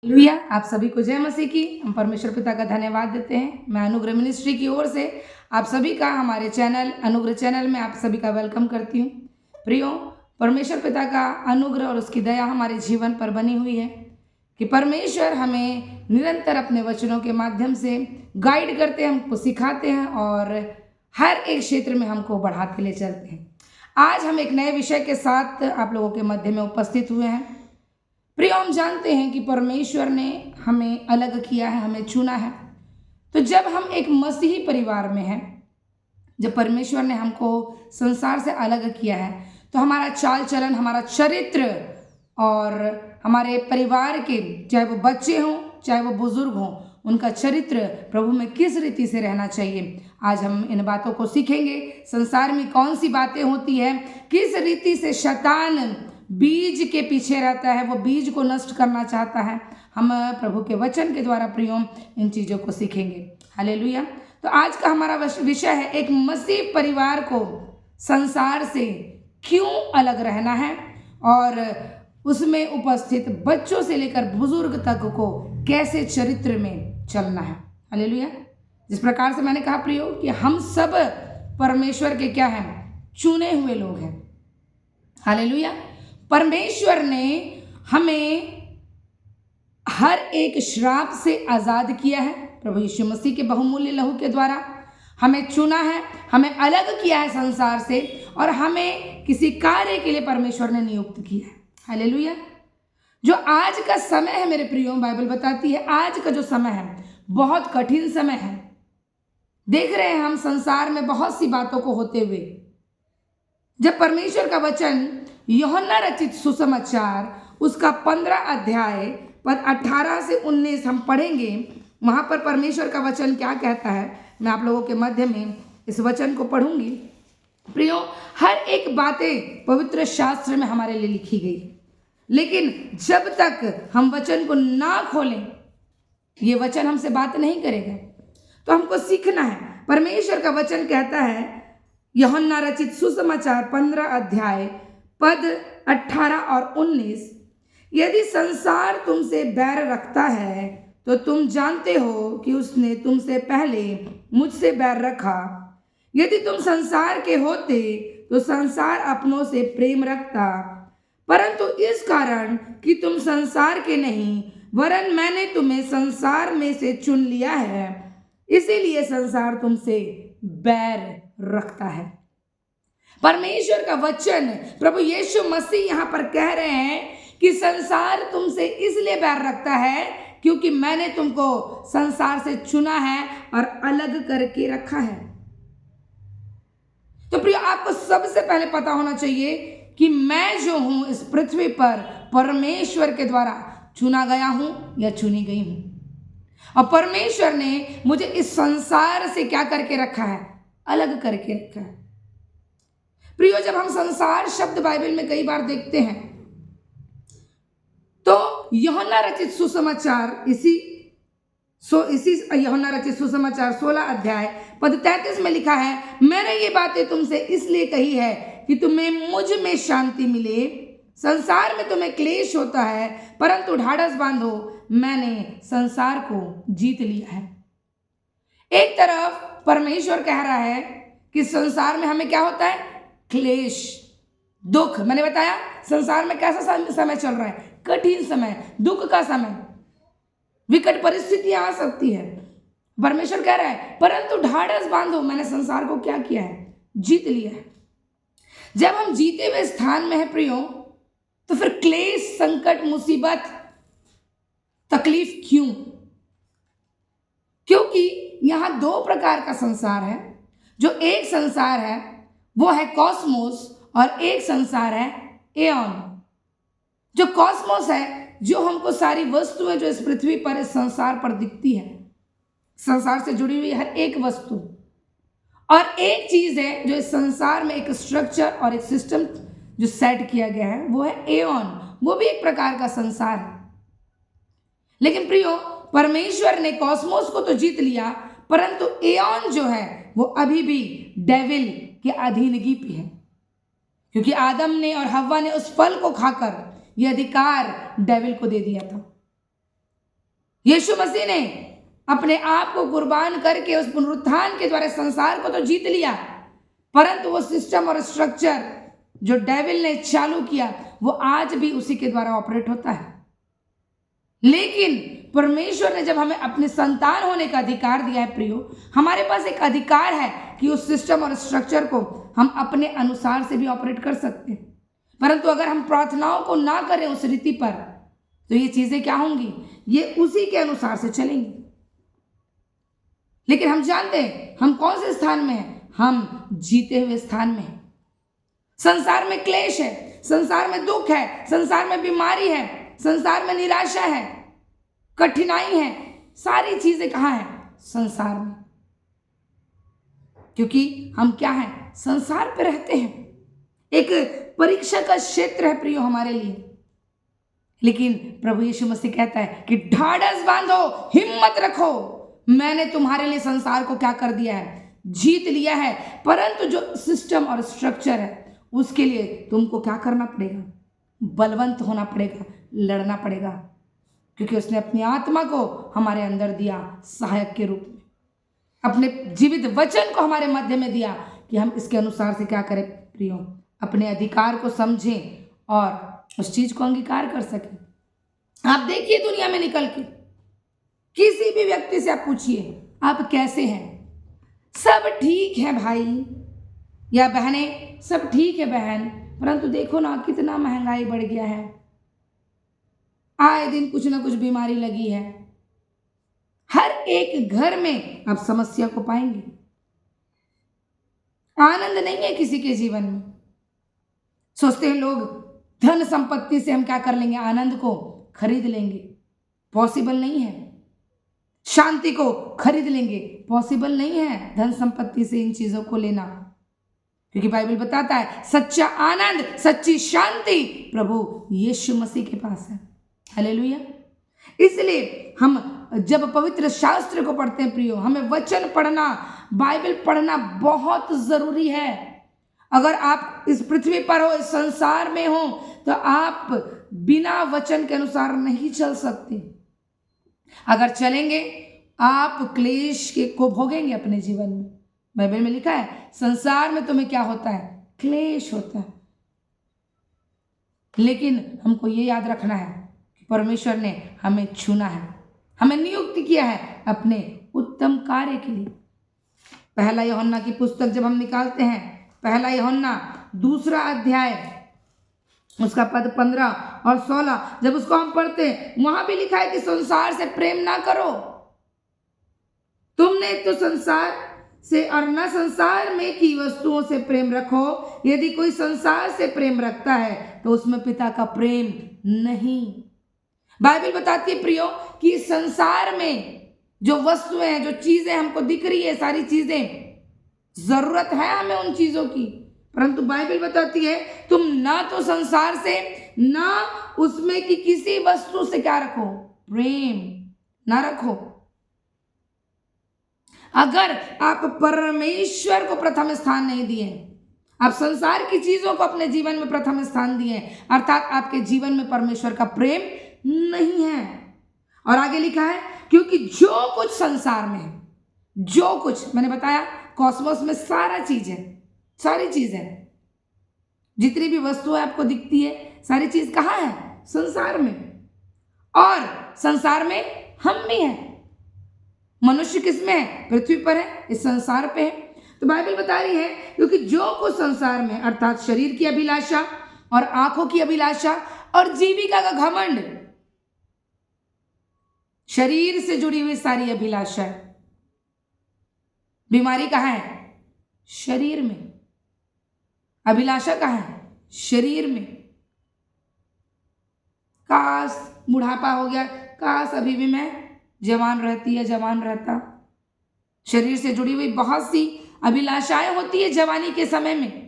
Hallelujah. आप सभी को जय मसीह की। हम परमेश्वर पिता का धन्यवाद देते हैं। मैं अनुग्रह मिनिस्ट्री की ओर से आप सभी का हमारे चैनल अनुग्रह चैनल में आप सभी का वेलकम करती हूँ। प्रियो, परमेश्वर पिता का अनुग्रह और उसकी दया हमारे जीवन पर बनी हुई है कि परमेश्वर हमें निरंतर अपने वचनों के माध्यम से गाइड करते हैं, हमको सिखाते हैं और हर एक क्षेत्र में हमको बढ़ाते ले चलते हैं। आज हम एक नए विषय के साथ आप लोगों के मध्य में उपस्थित हुए हैं। प्रिय, हम जानते हैं कि परमेश्वर ने हमें अलग किया है, हमें चुना है। तो जब हम एक मसीही परिवार में हैं, जब परमेश्वर ने हमको संसार से अलग किया है, तो हमारा चाल चलन, हमारा चरित्र और हमारे परिवार के, चाहे वो बच्चे हों चाहे वो बुजुर्ग हों, उनका चरित्र प्रभु में किस रीति से रहना चाहिए। आज हम इन बातों को सीखेंगे। संसार में कौन सी बातें होती है, किस रीति से शैतान बीज के पीछे रहता है, वो बीज को नष्ट करना चाहता है। हम प्रभु के वचन के द्वारा प्रियो इन चीज़ों को सीखेंगे। हालेलुया। तो आज का हमारा विषय है, एक मसीह परिवार को संसार से क्यों अलग रहना है और उसमें उपस्थित बच्चों से लेकर बुजुर्ग तक को कैसे चरित्र में चलना है। हालेलुया। जिस प्रकार से मैंने कहा प्रियो कि हम सब परमेश्वर के क्या हैं, चुने हुए लोग हैं। हालेलुया। परमेश्वर ने हमें हर एक श्राप से आज़ाद किया है। प्रभु यीशु मसीह के बहुमूल्य लहू के द्वारा हमें चुना है, हमें अलग किया है संसार से और हमें किसी कार्य के लिए परमेश्वर ने नियुक्त किया है। हालेलुया। जो आज का समय है मेरे प्रियो, बाइबल बताती है आज का जो समय है बहुत कठिन समय है। देख रहे हैं हम संसार में बहुत सी बातों को होते हुए। जब परमेश्वर का वचन यूहन्ना रचित सुसमाचार उसका 15 अध्याय पद 18 से 19 हम पढ़ेंगे। वहाँ पर परमेश्वर का वचन क्या कहता है, मैं आप लोगों के मध्य में इस वचन को पढ़ूंगी। प्रियो, हर एक बातें पवित्र शास्त्र में हमारे लिए लिखी गई है, लेकिन जब तक हम वचन को ना खोलें, ये वचन हमसे बात नहीं करेगा। तो हमको सीखना है। परमेश्वर का वचन कहता है, यूहन्ना रचित सुसमाचार 15 अध्याय पद 18 और 19, यदि संसार तुमसे बैर रखता है तो तुम जानते हो कि उसने तुमसे पहले मुझसे बैर रखा। यदि तुम संसार के होते तो संसार अपनों से प्रेम रखता, परंतु इस कारण कि तुम संसार के नहीं वरन मैंने तुम्हें संसार में से चुन लिया है, इसीलिए संसार तुमसे बैर रखता है। परमेश्वर का वचन प्रभु यीशु मसीह यहाँ पर कह रहे हैं कि संसार तुमसे इसलिए बैर रखता है क्योंकि मैंने तुमको संसार से चुना है और अलग करके रखा है। तो प्रिय, आपको सबसे पहले पता होना चाहिए कि मैं जो हूं इस पृथ्वी पर परमेश्वर के द्वारा चुना गया हूं या चुनी गई हूं। और परमेश्वर ने मुझे इस संसार से क्या करके रखा है, अलग करके रखा है। प्रियो, जब हम संसार शब्द बाइबल में कई बार देखते हैं तो यूहन्ना रचित सुसमाचार इसी यूहन्ना रचित सुसमाचार 16 अध्याय पद 33 में लिखा है, मैंने ये बातें तुमसे इसलिए कही है कि तुम्हें मुझ में शांति मिले। संसार में तुम्हें क्लेश होता है, परंतु ढाढ़स बांधो, मैंने संसार को जीत लिया है। एक तरफ परमेश्वर कह रहा है कि संसार में हमें क्या होता है, क्लेश, दुख। मैंने बताया संसार में कैसा समय चल रहा है, कठिन समय, दुख का समय, विकट परिस्थितियां आ सकती है। परमेश्वर कह रहा है परंतु ढाढ़स बांधो, मैंने संसार को क्या किया है, जीत लिया है। जब हम जीते हुए स्थान में है प्रियो, तो फिर क्लेश, संकट, मुसीबत, तकलीफ क्यों? क्योंकि यहां दो प्रकार का संसार है। जो एक संसार है वो है कॉस्मोस और एक संसार है एओन। जो कॉस्मोस है, जो हमको सारी वस्तुएं जो इस पृथ्वी पर, इस संसार पर दिखती है, संसार से जुड़ी हुई हर एक वस्तु। और एक चीज है जो इस संसार में एक स्ट्रक्चर और एक सिस्टम जो सेट किया गया है, वो है एओन। वो भी एक प्रकार का संसार है। लेकिन प्रियो, परमेश्वर ने कॉस्मोस को तो जीत लिया, परंतु एओन जो है वो अभी भी डेविल के अधीनगी पे है, क्योंकि आदम ने और हव्वा ने उस फल को खाकर ये अधिकार डेविल को दे दिया था। यीशु मसीह ने अपने आप को कुर्बान करके उस पुनरुत्थान के द्वारा संसार को तो जीत लिया, परंतु वो सिस्टम और स्ट्रक्चर जो डेविल ने चालू किया वो आज भी उसी के द्वारा ऑपरेट होता है। लेकिन परमेश्वर ने जब हमें अपने संतान होने का अधिकार दिया है प्रियो, हमारे पास एक अधिकार है कि उस सिस्टम और स्ट्रक्चर को हम अपने अनुसार से भी ऑपरेट कर सकते हैं। परंतु अगर हम प्रार्थनाओं को ना करें उस रीति पर, तो ये चीजें क्या होंगी, ये उसी के अनुसार से चलेंगी। लेकिन हम जानते हैं हम कौन से स्थान में हैं, हम जीते हुए स्थान में हैं। संसार में क्लेश है, संसार में दुख है, संसार में बीमारी है, संसार में निराशा है, कठिनाई है, सारी चीजें कहाँ हैं, संसार में। क्योंकि हम क्या हैं, संसार पे रहते हैं। एक परीक्षा का क्षेत्र है प्रियो हमारे लिए। लेकिन प्रभु यीशु मसीह कहता है कि ढाढ़स बांधो, हिम्मत रखो, मैंने तुम्हारे लिए संसार को क्या कर दिया है, जीत लिया है। परंतु जो सिस्टम और स्ट्रक्चर है उसके लिए तुमको क्या करना पड़ेगा, बलवंत होना पड़ेगा, लड़ना पड़ेगा। क्योंकि उसने अपनी आत्मा को हमारे अंदर दिया सहायक के रूप में, अपने जीवित वचन को हमारे मध्य में दिया कि हम इसके अनुसार से क्या करें प्रियो, अपने अधिकार को समझें और उस चीज को अंगीकार कर सकें। आप देखिए दुनिया में निकल के किसी भी व्यक्ति से आप पूछिए आप कैसे हैं, सब ठीक है भाई या बहनें, सब ठीक है बहन, परंतु देखो ना कितना महंगाई बढ़ गया है, आए दिन कुछ ना कुछ बीमारी लगी है। हर एक घर में आप समस्या को पाएंगे। आनंद नहीं है किसी के जीवन में। सोचते हैं लोग धन संपत्ति से हम क्या कर लेंगे, आनंद को खरीद लेंगे, पॉसिबल नहीं है। शांति को खरीद लेंगे, पॉसिबल नहीं है धन संपत्ति से इन चीजों को लेना। क्योंकि बाइबल बताता है सच्चा आनंद, सच्ची शांति प्रभु यीशु मसीह के पास है। हालेलुया। इसलिए हम जब पवित्र शास्त्र को पढ़ते हैं प्रियो, हमें वचन पढ़ना, बाइबल पढ़ना बहुत जरूरी है। अगर आप इस पृथ्वी पर हो, इस संसार में हो, तो आप बिना वचन के अनुसार नहीं चल सकते। अगर चलेंगे आप क्लेश को भोगेंगे अपने जीवन में। बाइबल में लिखा है संसार में तुम्हें क्या होता है, क्लेश होता है। लेकिन हमको ये याद रखना है कि परमेश्वर ने हमें चुना है, हमें नियुक्त किया है अपने उत्तम कार्य के लिए। पहला यूहन्ना की पुस्तक जब हम निकालते हैं, पहला यूहन्ना 2 अध्याय उसका पद 15 और 16 जब उसको हम पढ़ते हैं, वहां भी लिखा है कि संसार से प्रेम ना करो। तुमने तो संसार से और न संसार में की वस्तुओं से प्रेम रखो। यदि कोई संसार से प्रेम रखता है तो उसमें पिता का प्रेम नहीं। बाइबल बताती है प्रियो कि संसार में जो वस्तुएं हैं, जो चीजें हमको दिख रही है, सारी चीजें जरूरत है हमें उन चीजों की, परंतु बाइबल बताती है तुम ना तो संसार से ना उसमें की किसी वस्तु से क्या रखो, प्रेम ना रखो। अगर आप परमेश्वर को प्रथम स्थान नहीं दिए, आप संसार की चीजों को अपने जीवन में प्रथम स्थान दिए, अर्थात आपके जीवन में परमेश्वर का प्रेम नहीं है। और आगे लिखा है क्योंकि जो कुछ संसार में है, जो कुछ मैंने बताया कॉस्मोस में सारा चीज है, सारी चीज है, जितनी भी वस्तुएं आपको दिखती है सारी चीज कहाँ है, संसार में। और संसार में हम भी हैं। मनुष्य किसमें है, पृथ्वी पर है, इस संसार पे है। तो बाइबल बता रही है क्योंकि जो कुछ संसार में अर्थात शरीर की अभिलाषा और आंखों की अभिलाषा और जीविका का घमंड, शरीर से जुड़ी हुई सारी अभिलाषा है। बीमारी कहाँ है, शरीर में। अभिलाषा कहाँ है, शरीर में। काश बुढ़ापा हो गया, काश अभी भी मैं जवान रहती या जवान रहता। शरीर से जुड़ी हुई बहुत सी अभिलाषाएं होती है जवानी के समय में।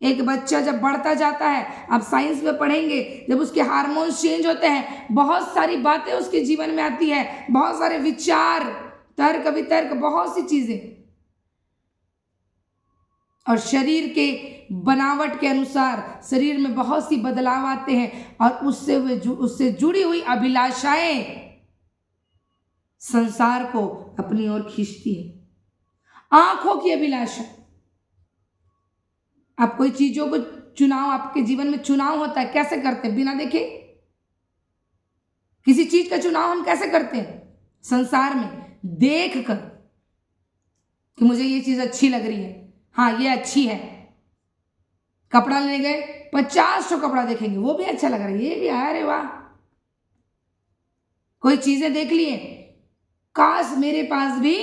एक बच्चा जब बढ़ता जाता है, आप साइंस में पढ़ेंगे, जब उसके हार्मोन्स चेंज होते हैं, बहुत सारी बातें उसके जीवन में आती है, बहुत सारे विचार, तर्क वितर्क, बहुत सी चीजें। और शरीर के बनावट के अनुसार शरीर में बहुत सी बदलाव आते हैं और उससे जुड़ी हुई अभिलाषाएं संसार को अपनी ओर खींचती है। आंखों की अभिलाषा, आप कोई चीजों को चुनाव, आपके जीवन में चुनाव होता है, कैसे करते हैं? बिना देखे। किसी चीज का चुनाव हम कैसे करते हैं? संसार में देख कर कि मुझे ये चीज अच्छी लग रही है, हाँ ये अच्छी है। कपड़ा लेने गए, 50 कपड़ा देखेंगे, वो भी अच्छा लग रहा है, ये भी, अरे वाह। कोई चीजें देख लिए, काश मेरे पास भी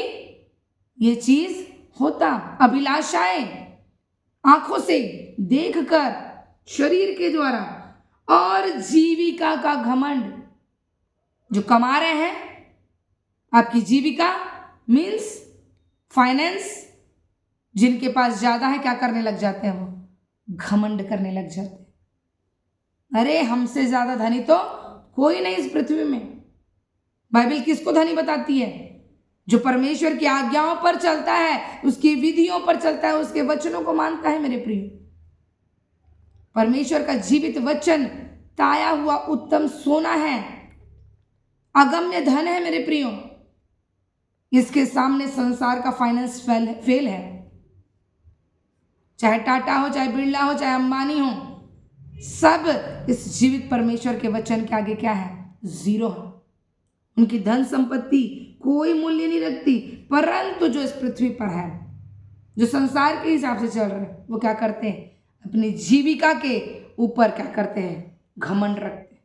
ये चीज होता। अभिलाषाएं आंखों से देखकर, शरीर के द्वारा, और जीविका का घमंड। जो कमा रहे हैं, आपकी जीविका मीन्स फाइनेंस, जिनके पास ज्यादा है क्या करने लग जाते हैं? वो घमंड करने लग जाते हैं। अरे हमसे ज्यादा धनी तो कोई नहीं इस पृथ्वी में। बाइबल किसको धनी बताती है? जो परमेश्वर की आज्ञाओं पर चलता है, उसकी विधियों पर चलता है, उसके वचनों को मानता है। मेरे प्रिय, परमेश्वर का जीवित वचन ताया हुआ उत्तम सोना है, अगम्य धन है। मेरे प्रियो, इसके सामने संसार का फाइनेंस फेल है। चाहे टाटा हो, चाहे बिरला हो, चाहे अंबानी हो, सब इस जीवित परमेश्वर के वचन के आगे क्या है? जीरो है। उनकी धन संपत्ति कोई मूल्य नहीं रखती। परंतु जो इस पृथ्वी पर है, जो संसार के हिसाब से चल रहे हैं, वो क्या करते हैं? अपनी जीविका के ऊपर क्या करते हैं? घमंड रखते हैं।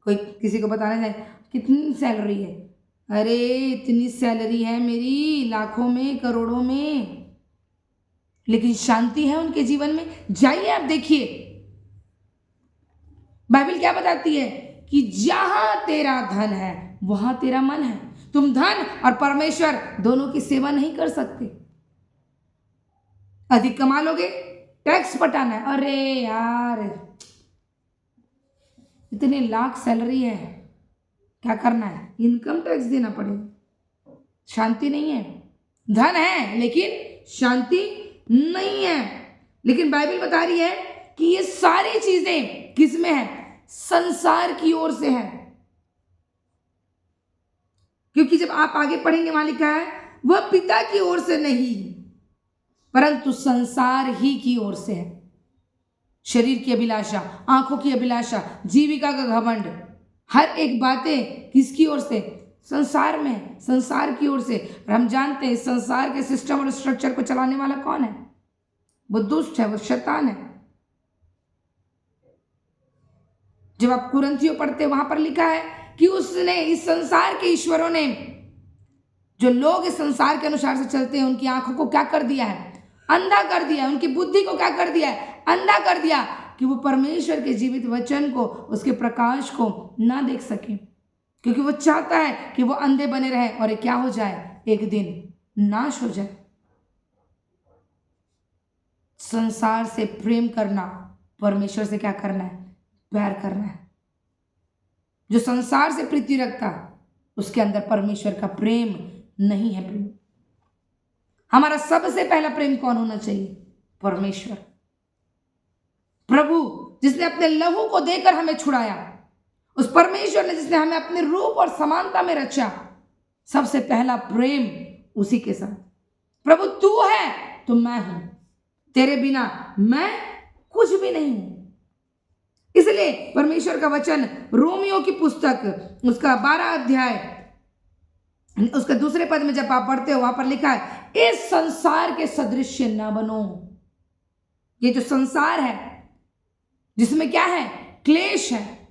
कोई किसी को बताने जाए कितनी सैलरी है, अरे इतनी सैलरी है मेरी, लाखों में, करोड़ों में, लेकिन शांति है उनके जीवन में? जाइए आप देखिए, बाइबल क्या बताती है कि जहां तेरा धन है वहां तेरा मन है। तुम धन और परमेश्वर दोनों की सेवा नहीं कर सकते। अधिक कमा लोगे, टैक्स पटाना है, अरे यार इतने लाख सैलरी है, क्या करना है? इनकम टैक्स देना पड़ेगा। शांति नहीं है। धन है लेकिन शांति नहीं है। लेकिन बाइबल बता रही है कि ये सारी चीजें किस में है? संसार की ओर से है। क्योंकि जब आप आगे पढ़ेंगे वहां लिखा है, वह पिता की ओर से नहीं परंतु संसार ही की ओर से है। शरीर की अभिलाषा, आंखों की अभिलाषा, जीविका का घमंड, हर एक बातें किसकी ओर से? संसार में, संसार की ओर से। और हम जानते हैं संसार के सिस्टम और स्ट्रक्चर को चलाने वाला कौन है? वो दुष्ट है, वो शैतान है। जब आप कुरिन्थियों पढ़ते, वहां पर लिखा है कि उसने, इस संसार के ईश्वरों ने, जो लोग इस संसार के अनुसार से चलते हैं, उनकी आंखों को क्या कर दिया है? अंधा कर दिया। उनकी बुद्धि को क्या कर दिया है? अंधा कर दिया, कि वो परमेश्वर के जीवित वचन को, उसके प्रकाश को ना देख सके। क्योंकि वो चाहता है कि वो अंधे बने रहे और ये क्या हो जाए? एक दिन नाश हो जाए। संसार से प्रेम करना, परमेश्वर से क्या करना है? प्यार करना है। जो संसार से प्रीति रखता, उसके अंदर परमेश्वर का प्रेम नहीं है। प्रेम, हमारा सबसे पहला प्रेम कौन होना चाहिए? परमेश्वर, प्रभु, जिसने अपने लहू को देकर हमें छुड़ाया, उस परमेश्वर ने जिसने हमें अपने रूप और समानता में रचा। सबसे पहला प्रेम उसी के साथ। प्रभु तू है तो मैं हूं, तेरे बिना मैं कुछ भी नहीं हूं। इसलिए परमेश्वर का वचन, रोमियो की पुस्तक, उसका 12 अध्याय, उसके दूसरे पद में जब आप पढ़ते हो, वहां पर लिखा है, इस संसार के सदृश्य ना बनो। ये जो संसार है, जिसमें क्या है? क्लेश है,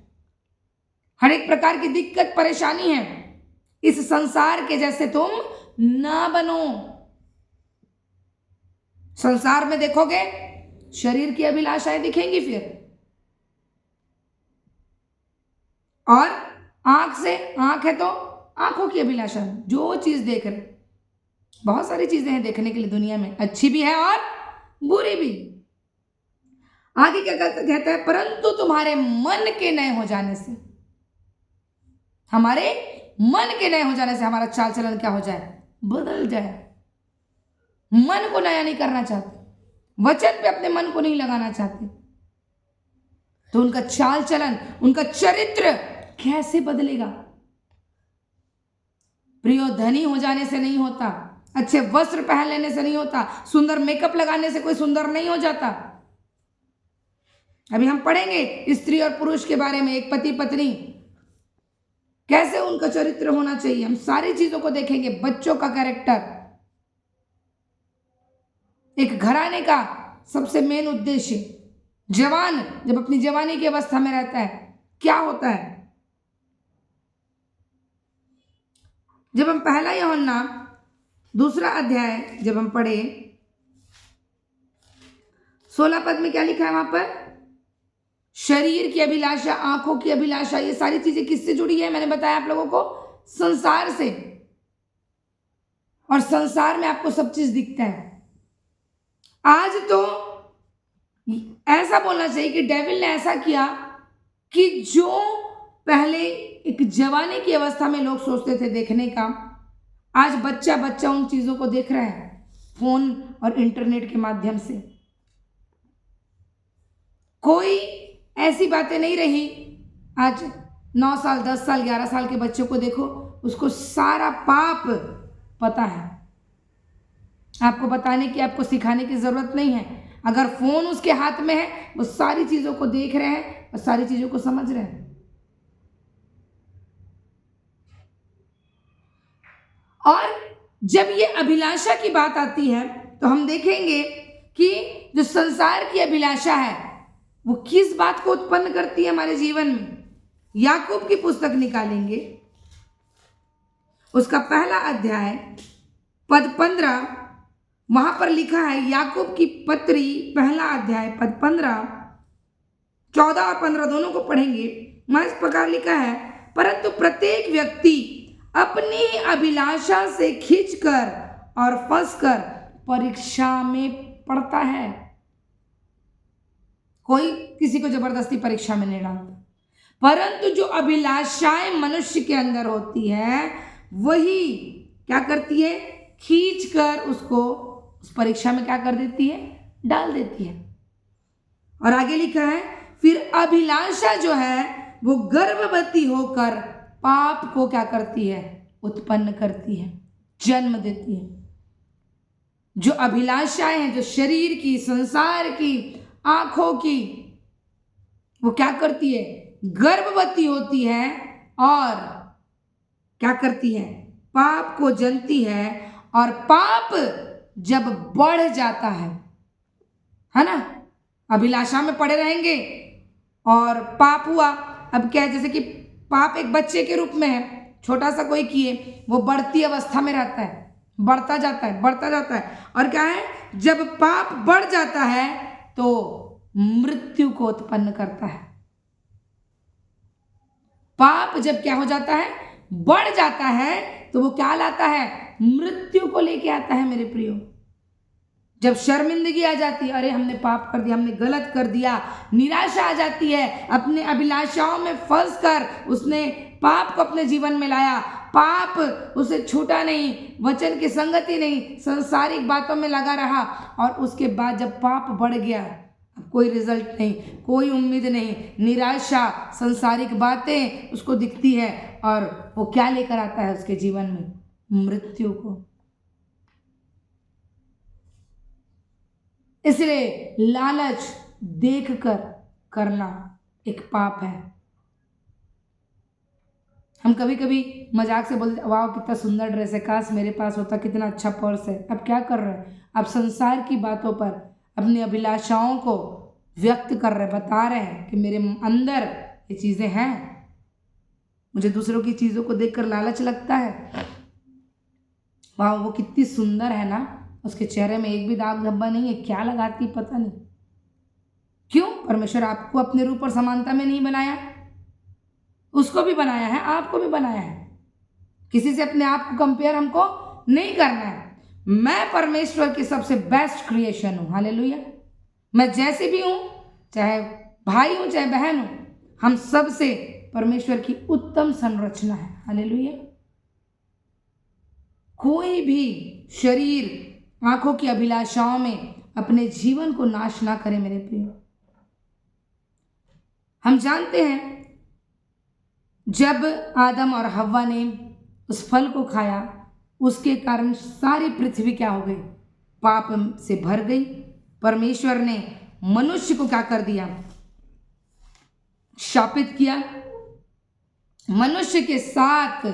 हर एक प्रकार की दिक्कत परेशानी है, इस संसार के जैसे तुम ना बनो। संसार में देखोगे, शरीर की अभिलाषाएं दिखेंगी, फिर और आंख से, आंख है तो आंखों की अभिलाषा, जो चीज देख रहे। बहुत सारी चीजें हैं देखने के लिए दुनिया में, अच्छी भी है और बुरी भी। आगे क्या कहता है? परंतु तुम्हारे मन के नए हो जाने से, हमारे मन के नए हो जाने से हमारा चाल चलन क्या हो जाए? बदल जाए। मन को नया नहीं करना चाहते, वचन पे अपने मन को नहीं लगाना चाहते, तो उनका चाल चलन, उनका चरित्र कैसे बदलेगा? प्रियो, धनी हो जाने से नहीं होता, अच्छे वस्त्र पहन लेने से नहीं होता, सुंदर मेकअप लगाने से कोई सुंदर नहीं हो जाता। अभी हम पढ़ेंगे स्त्री और पुरुष के बारे में, एक पति पत्नी, कैसे उनका चरित्र होना चाहिए, हम सारी चीजों को देखेंगे। बच्चों का कैरेक्टर, एक घराने का सबसे मेन उद्देश्य, जवान जब अपनी जवानी की अवस्था में रहता है क्या होता है। जब हम पहला यूहन्ना 2 अध्याय जब हम पढ़े, 16 पद में क्या लिखा है वहां पर, शरीर की अभिलाषा, आंखों की अभिलाषा, ये सारी चीजें किससे जुड़ी है? मैंने बताया आप लोगों को, संसार से। और संसार में आपको सब चीज दिखता है। आज तो ऐसा बोलना चाहिए कि डेविल ने ऐसा किया कि जो पहले एक जवानी की अवस्था में लोग सोचते थे देखने का, आज बच्चा बच्चा उन चीजों को देख रहा है फोन और इंटरनेट के माध्यम से। कोई ऐसी बातें नहीं रही। आज 9 साल, 10 साल, 11 साल के बच्चों को देखो, उसको सारा पाप पता है। आपको बताने की, आपको सिखाने की जरूरत नहीं है। अगर फोन उसके हाथ में है, वो सारी चीजों को देख रहे हैं और सारी चीजों को समझ रहे हैं। और जब ये अभिलाषा की बात आती है तो हम देखेंगे कि जो संसार की अभिलाषा है वो किस बात को उत्पन्न करती है हमारे जीवन में। याकूब की पुस्तक निकालेंगे, उसका पहला अध्याय पद 15, वहां पर लिखा है, याकूब की पत्री पहला अध्याय पद 15, 14 और 15 दोनों को पढ़ेंगे। वहां इस प्रकार लिखा है, परंतु प्रत्येक व्यक्ति अपनी अभिलाषा से खींचकर और फंसकर परीक्षा में पड़ता है। कोई किसी को जबरदस्ती परीक्षा में नहीं डालता, परंतु जो अभिलाषाएं मनुष्य के अंदर होती है वही क्या करती है, खींचकर उसको उस परीक्षा में क्या कर देती है, डाल देती है। और आगे लिखा है, फिर अभिलाषा जो है वो गर्भवती होकर पाप को क्या करती है, उत्पन्न करती है, जन्म देती है। जो अभिलाषाएं हैं, जो शरीर की, संसार की, आंखों की, वो क्या करती है, गर्भवती होती है और क्या करती है, पाप को जनती है। और पाप जब बढ़ जाता है ना, अभिलाषा में पड़े रहेंगे और पाप हुआ। अब क्या है, जैसे कि पाप एक बच्चे के रूप में है, छोटा सा कोई किए, वो बढ़ती अवस्था में रहता है, बढ़ता जाता है, बढ़ता जाता है। और क्या है, जब पाप बढ़ जाता है तो मृत्यु को उत्पन्न करता है। पाप जब क्या हो जाता है, बढ़ जाता है, तो वो क्या लाता है, मृत्यु को लेके आता है मेरे प्रियो। जब शर्मिंदगी आ जाती है, अरे हमने पाप कर दिया, हमने गलत कर दिया, निराशा आ जाती है, अपने अभिलाषाओं में फंस कर उसने पाप को अपने जीवन में लाया, पाप उसे छूटा नहीं, वचन की संगति नहीं, संसारिक बातों में लगा रहा, और उसके बाद जब पाप बढ़ गया, अब कोई रिजल्ट नहीं, कोई उम्मीद नहीं, निराशा, संसारिक बातें उसको दिखती है, और वो क्या लेकर आता है उसके जीवन में, मृत्यु को। इसलिए लालच देखकर करना एक पाप है। हम कभी कभी मजाक से बोलते, वाह कितना सुंदर ड्रेस है, काश मेरे पास होता, कितना अच्छा पर्स है। अब क्या कर रहे हैं, अब संसार की बातों पर अपनी अभिलाषाओं को व्यक्त कर रहे, बता रहे हैं कि मेरे अंदर ये चीज़ें हैं। मुझे दूसरों की चीज़ों को देखकर लालच लगता है, वाह वो कितनी सुंदर है ना, उसके चेहरे में एक भी दाग धब्बा नहीं है, क्या लगाती पता नहीं। क्यों? परमेश्वर आपको अपने रूप और समानता में नहीं बनाया, उसको भी बनाया है, आपको भी बनाया है। किसी से अपने आप को कंपेयर हमको नहीं करना है। मैं परमेश्वर की सबसे बेस्ट क्रिएशन हूँ, हालेलुया। मैं जैसे भी हूँ, चाहे भाई हूँ चाहे बहन हूँ, हम सबसे परमेश्वर की उत्तम संरचना है, हालेलुया। कोई भी शरीर, आंखों की अभिलाषाओं में अपने जीवन को नाश ना करे मेरे प्रिय। हम जानते हैं जब आदम और हव्वा ने उस फल को खाया, उसके कारण सारी पृथ्वी क्या हो गई? पाप से भर गई। परमेश्वर ने मनुष्य को क्या कर दिया? शापित किया। मनुष्य के साथ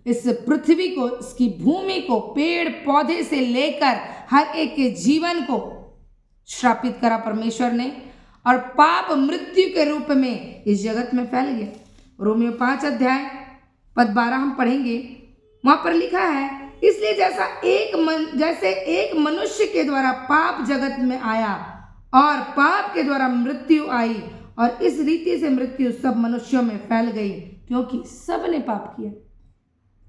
इस पृथ्वी को, इसकी भूमि को, पेड़ पौधे से लेकर हर एक के जीवन को श्रापित करा परमेश्वर ने, और पाप मृत्यु के रूप में इस जगत में फैल गया। रोमियो 5 अध्याय पद 12 हम पढ़ेंगे। वहां पर लिखा है, इसलिए जैसे एक मनुष्य के द्वारा पाप जगत में आया और पाप के द्वारा मृत्यु आई, और इस रीति से मृत्यु सब मनुष्यों में फैल गई, क्योंकि सब ने पाप किया।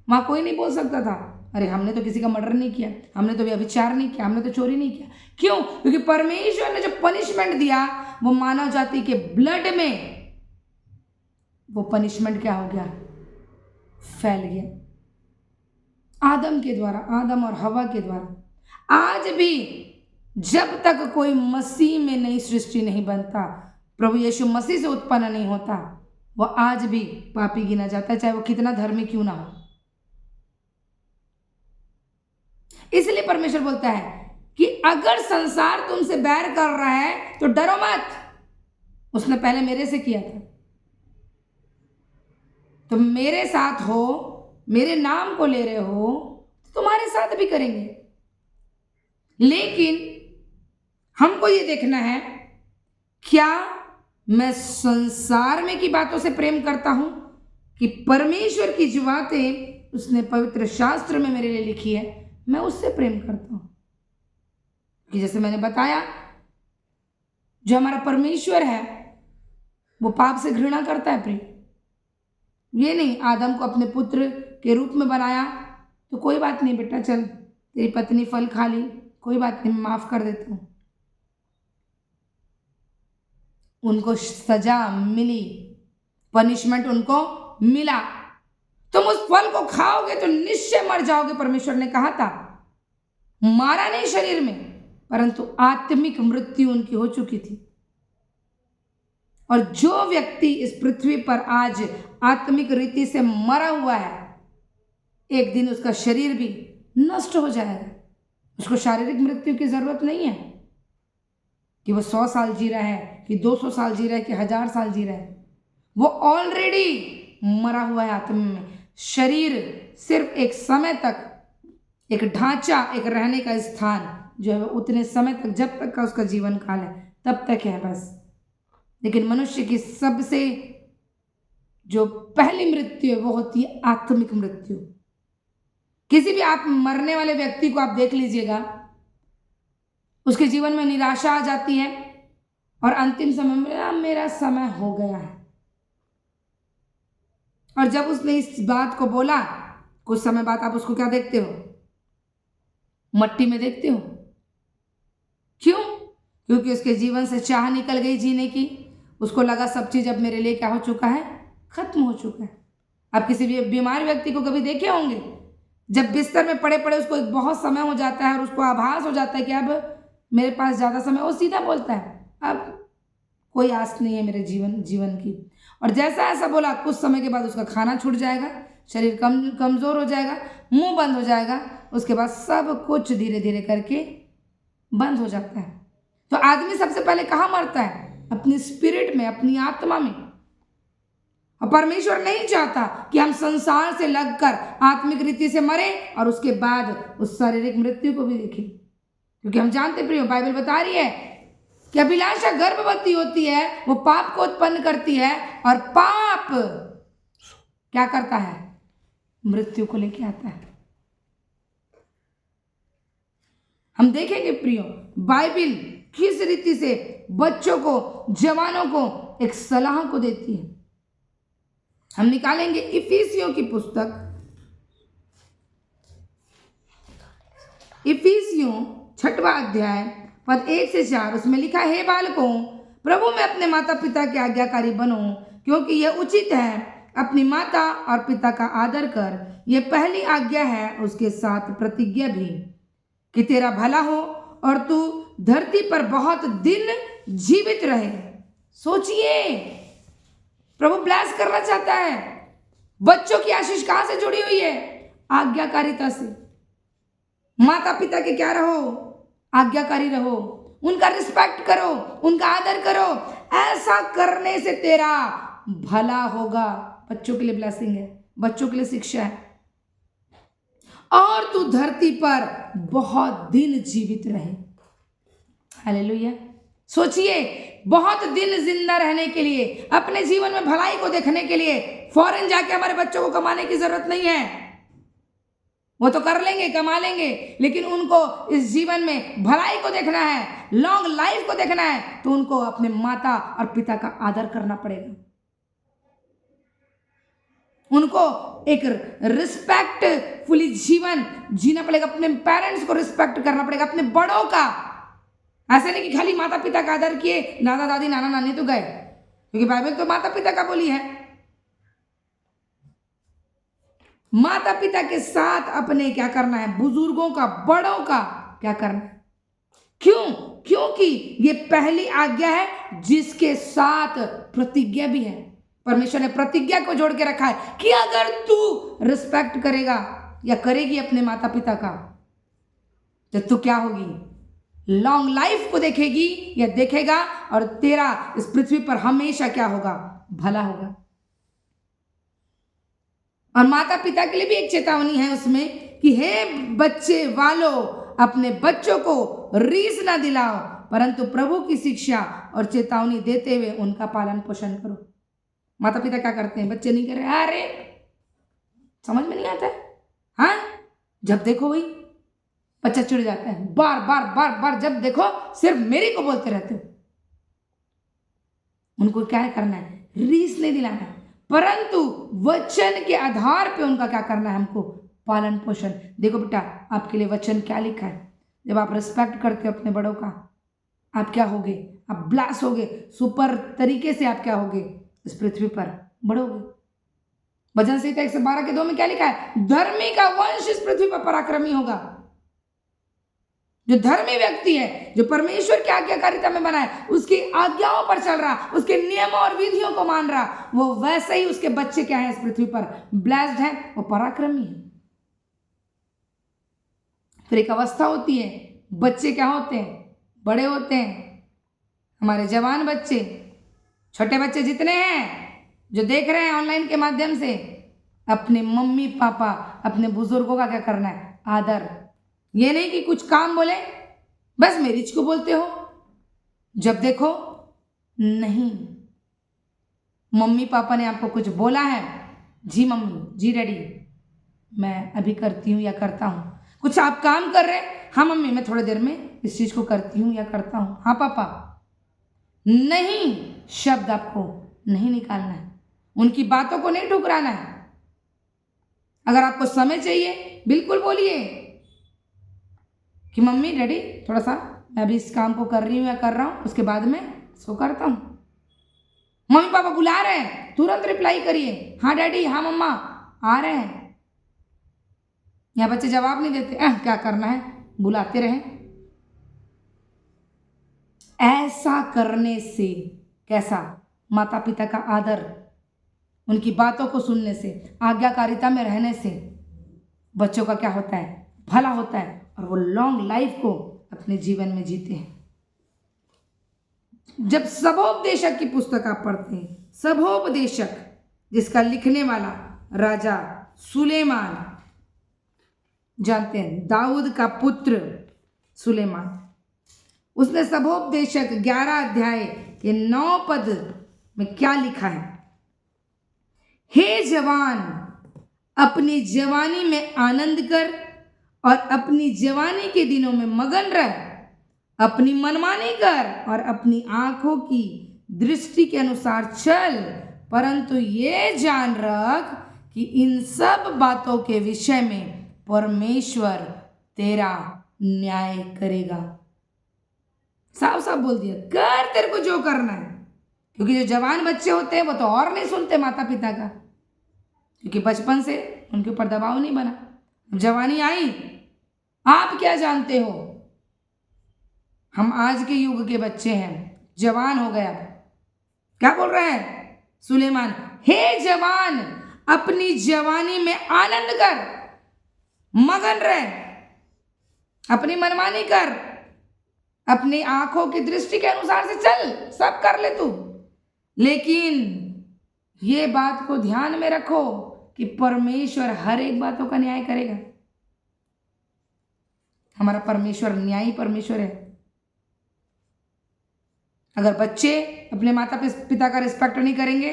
वहां कोई नहीं बोल सकता था, अरे हमने तो किसी का मर्डर नहीं किया, हमने तो व्यभिचार नहीं किया, हमने तो चोरी नहीं किया। क्यों? क्योंकि परमेश्वर ने जो पनिशमेंट दिया वो मानव जाति के ब्लड में, वो पनिशमेंट क्या हो गया? फैल गया। आदम के द्वारा, आदम और हवा के द्वारा। आज भी जब तक कोई मसीह में नई सृष्टि नहीं बनता, प्रभु यीशु मसीह से उत्पन्न नहीं होता, वो आज भी पापी गिना जाता है, चाहे वो कितना धर्मी क्यों ना हो। इसलिए परमेश्वर बोलता है कि अगर संसार तुमसे बैर कर रहा है तो डरो मत, उसने पहले मेरे से किया था। तुम मेरे साथ हो, मेरे नाम को ले रहे हो, तो तुम्हारे साथ भी करेंगे। लेकिन हमको ये देखना है, क्या मैं संसार में की बातों से प्रेम करता हूं कि परमेश्वर की जो बातें उसने पवित्र शास्त्र में मेरे लिए लिखी है, मैं उससे प्रेम करता हूं। कि जैसे मैंने बताया, जो हमारा परमेश्वर है वो पाप से घृणा करता है प्रेम। ये नहीं आदम को अपने पुत्र के रूप में बनाया तो कोई बात नहीं बेटा, चल तेरी पत्नी फल खा ली, कोई बात नहीं, माफ कर देता हूं। उनको सजा मिली, पनिशमेंट उनको मिला। तुम उस फल को खाओगे तो निश्चय मर जाओगे, परमेश्वर ने कहा था। मारा नहीं शरीर में, परंतु आत्मिक मृत्यु उनकी हो चुकी थी। और जो व्यक्ति इस पृथ्वी पर आज आत्मिक रीति से मरा हुआ है, एक दिन उसका शरीर भी नष्ट हो जाएगा। उसको शारीरिक मृत्यु की जरूरत नहीं है कि वो 100 साल जी रहा है, कि 200 साल जी रहा है, कि 1000 साल जी रहा है। वो ऑलरेडी मरा हुआ है आत्मा में। शरीर सिर्फ एक समय तक, एक ढांचा, एक रहने का स्थान जो है उतने समय तक, जब तक का उसका जीवन काल है तब तक है बस। लेकिन मनुष्य की सबसे जो पहली मृत्यु है वो होती है आत्मिक मृत्यु। किसी भी आप मरने वाले व्यक्ति को आप देख लीजिएगा, उसके जीवन में निराशा आ जाती है और अंतिम समय में मेरा समय हो गया है। और जब उसने इस बात को बोला, कुछ समय बाद आप उसको क्या देखते हो? मट्टी में देखते हो। क्यों? क्योंकि उसके जीवन से चाह निकल गई जीने की। उसको लगा सब चीज अब मेरे लिए क्या हो चुका है? खत्म हो चुका है। आप किसी भी बीमार व्यक्ति को कभी देखे होंगे, जब बिस्तर में पड़े पड़े उसको एक बहुत समय हो जाता है और उसको आभास हो जाता है कि अब मेरे पास ज़्यादा समय, वो सीधा बोलता है अब कोई आस नहीं है मेरे जीवन की। और जैसा ऐसा बोला, कुछ समय के बाद उसका खाना छूट जाएगा, शरीर कमज़ोर हो जाएगा, मुंह बंद हो जाएगा, उसके बाद सब कुछ धीरे धीरे करके बंद हो जाता है। तो आदमी सबसे पहले कहाँ मरता है? अपनी स्पिरिट में, अपनी आत्मा में। और परमेश्वर नहीं चाहता कि हम संसार से लगकर आत्मिक रीति से मरे और उसके बाद उस शारीरिक मृत्यु को भी देखें। क्योंकि हम जानते प्रियो, बाइबल बता रही है कि अभिलाषा गर्भवती होती है, वो पाप को उत्पन्न करती है, और पाप क्या करता है? मृत्यु को लेके आता है। हम देखेंगे प्रियो, बाइबल किस रीति से बच्चों को, जवानों को एक सलाह को देती है। हम निकालेंगे इफिसियों की पुस्तक, इफिसियों 6वां अध्याय पद 1 से 4। उसमें लिखा है, हे बालकों, प्रभु में अपने माता पिता के आज्ञाकारी बनो, क्योंकि यह उचित है। अपनी माता और पिता का आदर कर, यह पहली आज्ञा है, उसके साथ प्रतिज्ञा भी, कि तेरा भला हो और तू धरती पर बहुत दिन जीवित रहे। सोचिए, प्रभु ब्लेस करना चाहता है। बच्चों की आशीष कहां से जुड़ी हुई है? आज्ञाकारिता से। माता पिता के क्या रहो, आज्ञाकारी रहो, उनका रिस्पेक्ट करो, उनका आदर करो। ऐसा करने से तेरा भला होगा। बच्चों के लिए ब्लेसिंग है, बच्चों के लिए शिक्षा है। और तू धरती पर बहुत दिन जीवित रहे। हालेलुया। सोचिए, बहुत दिन जिंदा रहने के लिए, अपने जीवन में भलाई को देखने के लिए फॉरेन जाके हमारे बच्चों को कमाने की जरूरत नहीं है। वो तो कर लेंगे, कमा लेंगे, लेकिन उनको इस जीवन में भलाई को देखना है, लॉन्ग लाइफ को देखना है, तो उनको अपने माता और पिता का आदर करना पड़ेगा। उनको एक रिस्पेक्टफुली जीवन जीना पड़ेगा। अपने पेरेंट्स को रिस्पेक्ट करना पड़ेगा, अपने बड़ों का। ऐसे नहीं कि खाली माता पिता का आदर किए, दादा दादी नाना नानी तो गए, क्योंकि बाइबल तो माता पिता का बोली है। माता पिता के साथ अपने क्या करना है, बुजुर्गों का, बड़ों का क्या करना है। क्यों? क्योंकि ये पहली आज्ञा है जिसके साथ प्रतिज्ञा भी है। परमेश्वर ने प्रतिज्ञा को जोड़ के रखा है कि अगर तू रिस्पेक्ट करेगा या करेगी अपने माता पिता का, तो तू क्या होगी, लॉन्ग लाइफ को देखेगी या देखेगा, और तेरा इस पृथ्वी पर हमेशा क्या होगा, भला होगा। और माता पिता के लिए भी एक चेतावनी है उसमें कि हे बच्चे वालों, अपने बच्चों को रीस ना दिलाओ, परंतु प्रभु की शिक्षा और चेतावनी देते हुए उनका पालन पोषण करो। माता पिता क्या करते हैं, बच्चे नहीं कर रहे, अरे समझ में नहीं आता है, हाँ, जब देखो वही बच्चा चिढ़ जाता है, बार बार बार बार जब देखो सिर्फ मेरी को बोलते रहते हो। उनको क्या करना है, रीस नहीं दिलाना है, परंतु वचन के आधार पे उनका क्या करना है, हमको पालन पोषण। देखो बेटा, आपके लिए वचन क्या लिखा है, जब आप रिस्पेक्ट करते हो अपने बड़ों का, आप क्या होगे, आप ब्लास होगे, सुपर तरीके से आप क्या होगे, इस पृथ्वी पर बढ़ोगे। भजन संहिता 112:2 में क्या लिखा है, धर्मी का वंश इस पृथ्वी पर पराक्रमी होगा। जो धर्मी व्यक्ति है, जो परमेश्वर की आज्ञाकारिता में बना है, उसकी आज्ञाओं पर चल रहा, उसके नियमों और विधियों को मान रहा, वो वैसे ही उसके बच्चे क्या है, इस पृथ्वी पर ब्लेस्ड है, वो पराक्रमी है। फिर एक अवस्था होती है, बच्चे क्या होते हैं, बड़े होते हैं। हमारे जवान बच्चे, छोटे बच्चे जितने हैं जो देख रहे हैं ऑनलाइन के माध्यम से, अपने मम्मी पापा, अपने बुजुर्गों का क्या करना है, आदर। ये नहीं कि कुछ काम बोले बस मेरी को बोलते हो, जब देखो नहीं, मम्मी पापा ने आपको कुछ बोला है, जी मम्मी, जी डैडी, मैं अभी करती हूँ या करता हूँ। कुछ आप काम कर रहे हैं, हाँ मम्मी मैं थोड़ी देर में इस चीज़ को करती हूँ या करता हूँ, हाँ पापा। नहीं, शब्द आपको नहीं निकालना है, उनकी बातों को नहीं ठुकराना है। अगर आपको समय चाहिए, बिल्कुल बोलिए कि मम्मी डैडी थोड़ा सा मैं अभी इस काम को कर रही हूँ या कर रहा हूँ, उसके बाद में इसको करता हूँ। मम्मी पापा बुला रहे हैं, तुरंत रिप्लाई करिए, हाँ डैडी, हाँ मम्मा, आ रहे हैं। यहाँ बच्चे जवाब नहीं देते, क्या करना है, बुलाते रहे। ऐसा करने से कैसा, माता पिता का आदर, उनकी बातों को सुनने से, आज्ञाकारिता में रहने से बच्चों का क्या होता है, भला होता है, और वो लॉन्ग लाइफ को अपने जीवन में जीते हैं। जब सबोपदेशक की पुस्तक आप पढ़ते हैं, सबोपदेशक जिसका लिखने वाला राजा सुलेमान, जानते हैं, दाऊद का पुत्र सुलेमान, उसने सबोपदेशक 11 अध्याय के 9 पद में क्या लिखा है, हे जवान, अपनी जवानी में आनंद कर और अपनी जवानी के दिनों में मगन रह, अपनी मनमानी कर और अपनी आंखों की दृष्टि के अनुसार चल, परंतु ये जान रख कि इन सब बातों के विषय में परमेश्वर तेरा न्याय करेगा। साफ साफ बोल दिया, कर तेरे को जो करना है। क्योंकि जो जवान बच्चे होते हैं वो तो और नहीं सुनते माता पिता का, क्योंकि बचपन से उनके ऊपर दबाव नहीं बना। जवानी आई, आप क्या जानते हो, हम आज के युग के बच्चे हैं, जवान हो गया, क्या बोल रहे हैं सुलेमान, हे जवान, अपनी जवानी में आनंद कर, मगन रह, अपनी मनमानी कर, अपनी आंखों की दृष्टि के अनुसार से चल, सब कर ले तू, लेकिन ये बात को ध्यान में रखो कि परमेश्वर हर एक बातों का न्याय करेगा। हमारा परमेश्वर न्यायी परमेश्वर है। अगर बच्चे अपने माता पिता का रिस्पेक्ट नहीं करेंगे,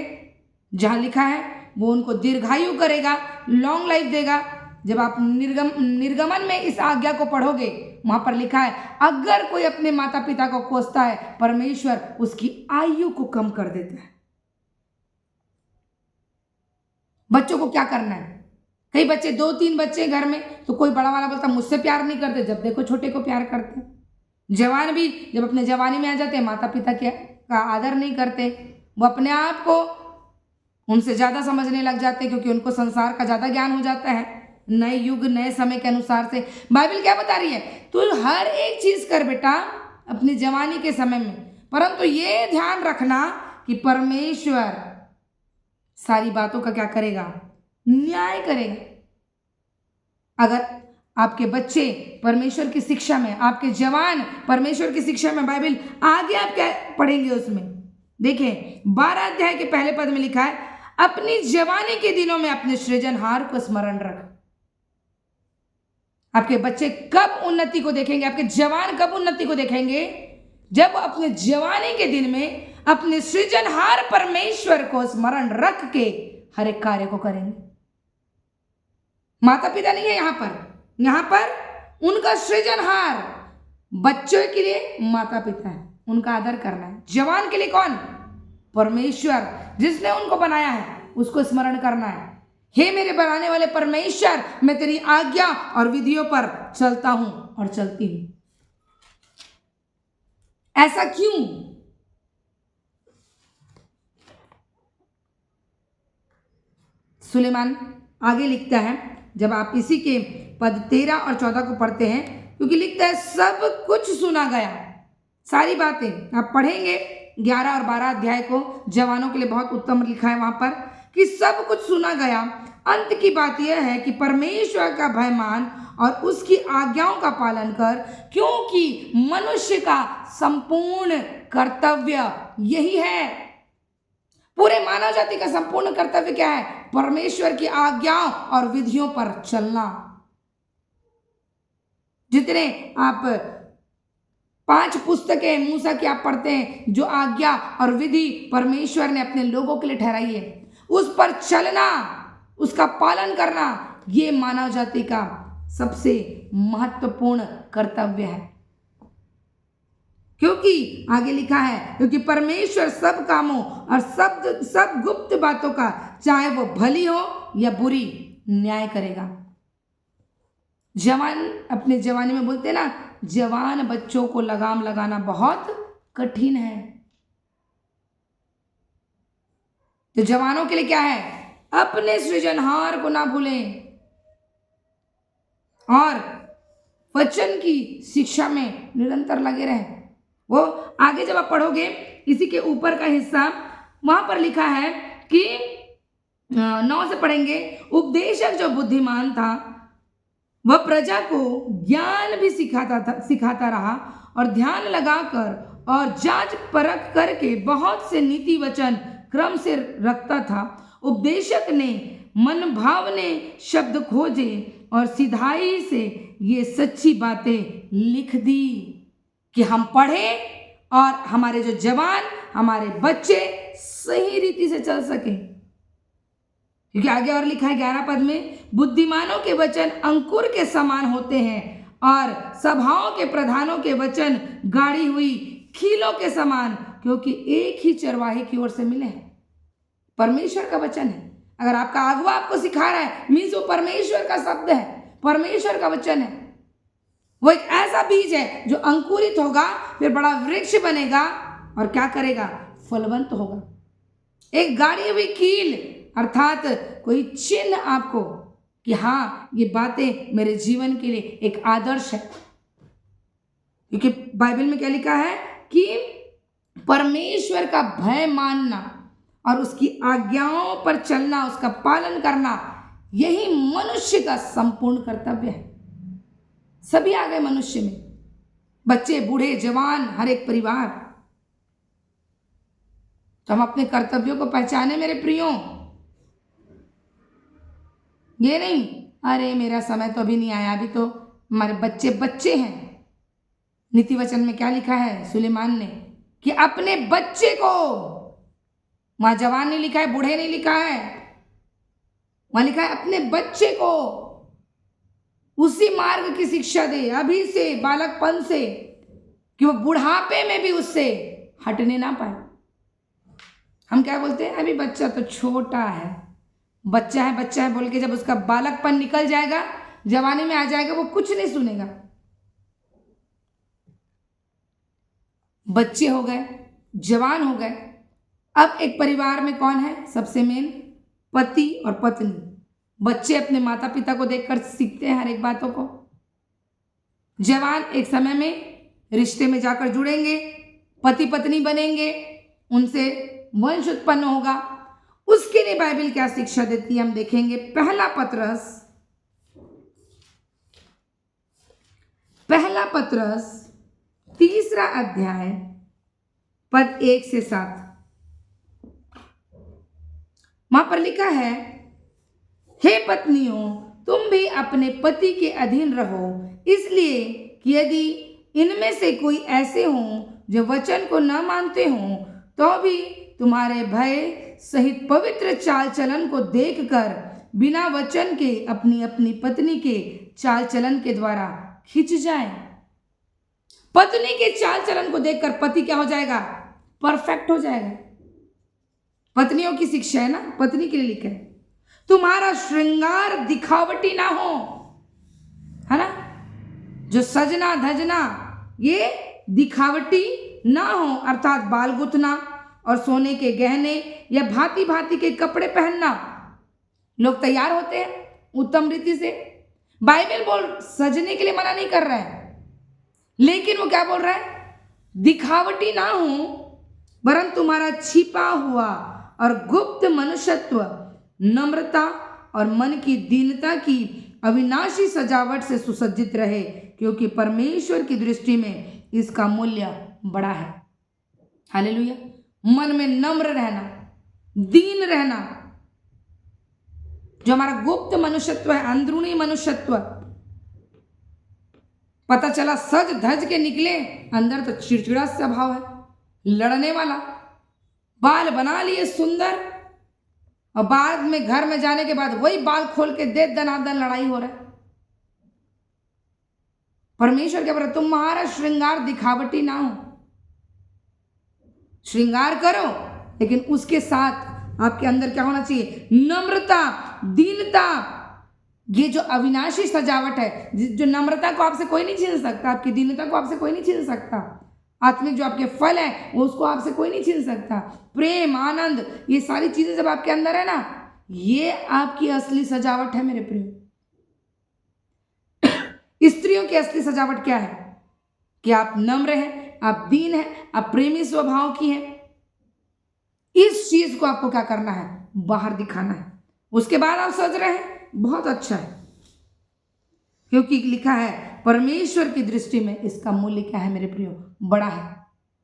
जहां लिखा है वो उनको दीर्घायु करेगा, लॉन्ग लाइफ देगा। जब आप निर्गमन में इस आज्ञा को पढ़ोगे, वहां पर लिखा है अगर कोई अपने माता पिता को कोसता है, परमेश्वर उसकी आयु को कम कर देता है। बच्चों को क्या करना है? कई बच्चे, 2-3 बच्चे घर में, तो कोई बड़ा वाला बोलता मुझसे प्यार नहीं करते, जब देखो छोटे को प्यार करते। जवान भी जब अपने जवानी में आ जाते हैं, माता पिता का आदर नहीं करते, वो अपने आप को उनसे ज़्यादा समझने लग जाते हैं, क्योंकि उनको संसार का ज़्यादा ज्ञान हो जाता है। नए युग नए समय के अनुसार से बाइबल क्या बता रही है? तू हर एक चीज़ कर बेटा अपनी जवानी के समय में, परंतु ये ध्यान रखना कि परमेश्वर सारी बातों का क्या करेगा? न्याय करेगा। अगर आपके बच्चे परमेश्वर की शिक्षा में, आपके जवान परमेश्वर की शिक्षा में, बाइबल आगे आप क्या पढ़ेंगे उसमें देखें, 12 अध्याय के पहले पद में लिखा है अपनी जवानी के दिनों में अपने सृजनहार को स्मरण रख। आपके बच्चे कब उन्नति को देखेंगे? आपके जवान कब उन्नति को देखेंगे? जब अपने जवानी के दिन में अपने सृजनहार परमेश्वर को स्मरण रख के हर एक कार्य को करेंगे। माता पिता नहीं है यहाँ पर उनका सृजनहार, बच्चों के लिए माता पिता है, उनका आदर करना है। जवान के लिए कौन? परमेश्वर, जिसने उनको बनाया है, उसको स्मरण करना है। हे मेरे बनाने वाले परमेश्वर, मैं तेरी आज्ञा और विधियों पर चलता हूं और चलती हूं। ऐसा क्यों? सुलेमान आगे लिखता है, जब आप इसी के पद 13 और 14 को पढ़ते हैं, क्योंकि लिखता है सब कुछ सुना गया। सारी बातें आप पढ़ेंगे 11 और 12 अध्याय को, जवानों के लिए बहुत उत्तम लिखा है वहां पर कि सब कुछ सुना गया। अंत की बात यह है कि परमेश्वर का भय मान और उसकी आज्ञाओं का पालन कर, क्योंकि मनुष्य का संपूर्ण कर्तव्य यही है। पूरे मानव जाति का संपूर्ण कर्तव्य क्या है? परमेश्वर की आज्ञाओं और विधियों पर चलना। जितने आप 5 पुस्तकें मूसा की आप पढ़ते हैं, जो आज्ञा और विधि परमेश्वर ने अपने लोगों के लिए ठहराई है, उस पर चलना, उसका पालन करना, ये मानव जाति का सबसे महत्वपूर्ण कर्तव्य है। क्योंकि आगे लिखा है, क्योंकि परमेश्वर सब कामों और सब गुप्त बातों का, चाहे वो भली हो या बुरी, न्याय करेगा। जवान अपने जवानी में बोलते ना, जवान बच्चों को लगाम लगाना बहुत कठिन है। तो जवानों के लिए क्या है? अपने सृजनहार को ना भूलें और वचन की शिक्षा में निरंतर लगे रहें। वो आगे जब आप पढ़ोगे, इसी के ऊपर का हिस्सा, वहां पर लिखा है कि 9 से पढ़ेंगे, उपदेशक जो बुद्धिमान था वह प्रजा को ज्ञान भी सिखाता रहा और ध्यान लगाकर और जांच परख करके बहुत से नीति वचन क्रम से रखता था। उपदेशक ने मन भावने शब्द खोजे और सिधाई से ये सच्ची बातें लिख दी कि हम पढ़ें और हमारे जो जवान, हमारे बच्चे सही रीति से चल सकें। क्योंकि आगे और लिखा है 11 पद में, बुद्धिमानों के वचन अंकुर के समान होते हैं और सभाओं के प्रधानों के वचन गाड़ी हुई खीलों के समान, क्योंकि एक ही चरवाहे की ओर से मिले हैं। परमेश्वर का वचन है। अगर आपका अगुआ आपको सिखा रहा है, मीन्स वो परमेश्वर का शब्द है, परमेश्वर का वचन है। वो एक ऐसा बीज है जो अंकुरित होगा, फिर बड़ा वृक्ष बनेगा और क्या करेगा? फलवंत होगा। एक गाड़ी हुई कील अर्थात कोई चिन्ह आपको कि हाँ, ये बातें मेरे जीवन के लिए एक आदर्श है। क्योंकि बाइबल में क्या लिखा है कि परमेश्वर का भय मानना और उसकी आज्ञाओं पर चलना, उसका पालन करना, यही मनुष्य का संपूर्ण कर्तव्य है। सभी आ गए मनुष्य में, बच्चे, बूढ़े, जवान, हर एक परिवार। तो हम अपने कर्तव्यों को पहचाने मेरे प्रियो। ये नहीं अरे मेरा समय तो अभी नहीं आया, अभी तो हमारे बच्चे बच्चे हैं। नीति वचन में क्या लिखा है सुलेमान ने कि अपने बच्चे को, वहां जवान नहीं लिखा है, बूढ़े नहीं लिखा है, वहां लिखा है अपने बच्चे को उसी मार्ग की शिक्षा दे अभी से, बालकपन से, कि वो बुढ़ापे में भी उससे हटने ना पाए। हम क्या बोलते हैं, अभी बच्चा तो छोटा है, बच्चा है बोल के जब उसका बालकपन निकल जाएगा, जवानी में आ जाएगा, वो कुछ नहीं सुनेगा। बच्चे हो गए, जवान हो गए, अब एक परिवार में कौन है सबसे मेन, पति और पत्नी। बच्चे अपने माता पिता को देखकर सीखते हैं हर एक बातों को। जवान एक समय में रिश्ते में जाकर जुड़ेंगे, पति पत्नी बनेंगे, उनसे वंश उत्पन्न होगा। उसके लिए बाइबल क्या शिक्षा देती है हम देखेंगे। पहला पत्रस 3 अध्याय पद 1 से 7, वहां पर लिखा है, हे पत्नियों तुम भी अपने पति के अधीन रहो, इसलिए कि यदि इनमें से कोई ऐसे हों जो वचन को न मानते हों, तो भी तुम्हारे भय सहित पवित्र चाल चलन को देखकर बिना वचन के अपनी अपनी पत्नी के चाल चलन के द्वारा खिंच जाए। पत्नी के चाल चलन को देखकर पति क्या हो जाएगा, परफेक्ट हो जाएगा। पत्नियों की शिक्षा है ना, पत्नी के लिए लिखा है, तुम्हारा श्रृंगार दिखावटी ना हो, है ना, जो सजना धजना ये दिखावटी ना हो, अर्थात बाल गुथना और सोने के गहने या भांति भांति के कपड़े पहनना। लोग तैयार होते हैं उत्तम रीति से, बाइबल बोल सजने के लिए मना नहीं कर रहा है, लेकिन वो क्या बोल रहा है, दिखावटी ना हो, वरन तुम्हारा छिपा हुआ और गुप्त मनुष्यत्व नम्रता और मन की दीनता की अविनाशी सजावट से सुसज्जित रहे, क्योंकि परमेश्वर की दृष्टि में इसका मूल्य बड़ा है। हालेलुया। मन में नम्र रहना, दीन रहना, जो हमारा गुप्त मनुष्यत्व है, अंदरूनी मनुष्यत्व। पता चला सज धज के निकले, अंदर तो चिड़चिड़ा स्वभाव है, लड़ने वाला, बाल बना लिए सुंदर, और बाद में घर में जाने के बाद वही बाल खोल के दे दनादन लड़ाई हो रहा है। परमेश्वर क्या बोल रहा है, तुम्हारा श्रृंगार दिखावटी ना हो। श्रृंगार करो, लेकिन उसके साथ आपके अंदर क्या होना चाहिए, नम्रता, दीनता। ये जो अविनाशी सजावट है, जो नम्रता को आपसे कोई नहीं छीन सकता, आपकी दीनता को आपसे कोई नहीं छीन सकता, आत्मिक जो आपके फल है वो उसको आपसे कोई नहीं छीन सकता। प्रेम, आनंद, ये सारी चीजें जब आपके अंदर है ना, ये आपकी असली सजावट है मेरे प्रिय। स्त्रियों की असली सजावट क्या है कि आप नम्र हैं, आप दीन हैं, आप प्रेमी स्वभाव की हैं। इस चीज को आपको क्या करना है, बाहर दिखाना है। उसके बाद आप सज रहे हैं, बहुत अच्छा है, क्योंकि लिखा है परमेश्वर की दृष्टि में इसका मूल्य क्या है मेरे प्रियो, बड़ा है।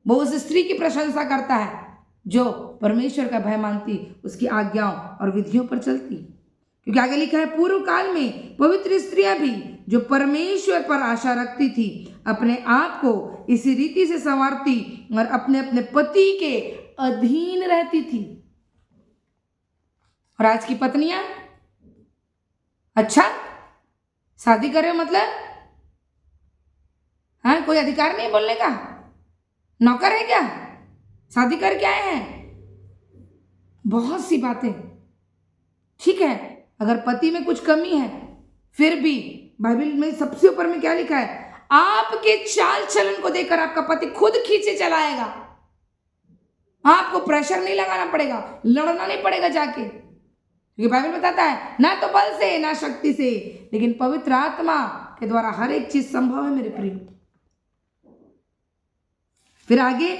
वो उस स्त्री की प्रशंसा करता है जो परमेश्वर का भय मानती, उसकी आज्ञाओं और विधियों पर चलती। क्योंकि आगे लिखा है, पूर्व काल में पवित्र स्त्रियां भी जो परमेश्वर पर आशा रखती थी, अपने आप को इसी रीति से संवारती और अपने अपने पति के अधीन रहती थी। और आज की पत्नियां, अच्छा शादी कर रहे हो मतलब, हाँ, कोई अधिकार नहीं बोलने का, नौकर है क्या, शादी करके आए हैं, बहुत सी बातें। ठीक है, अगर पति में कुछ कमी है, फिर भी बाइबल में सबसे ऊपर में क्या लिखा है, आपके चाल चलन को देखकर आपका पति खुद खींचे चलाएगा। आपको प्रेशर नहीं लगाना पड़ेगा, लड़ना नहीं पड़ेगा जाके, क्योंकि बाइबल बताता है ना तो बल से ना शक्ति से, लेकिन पवित्र आत्मा के द्वारा हर एक चीज संभव है मेरे प्रिय। फिर आगे,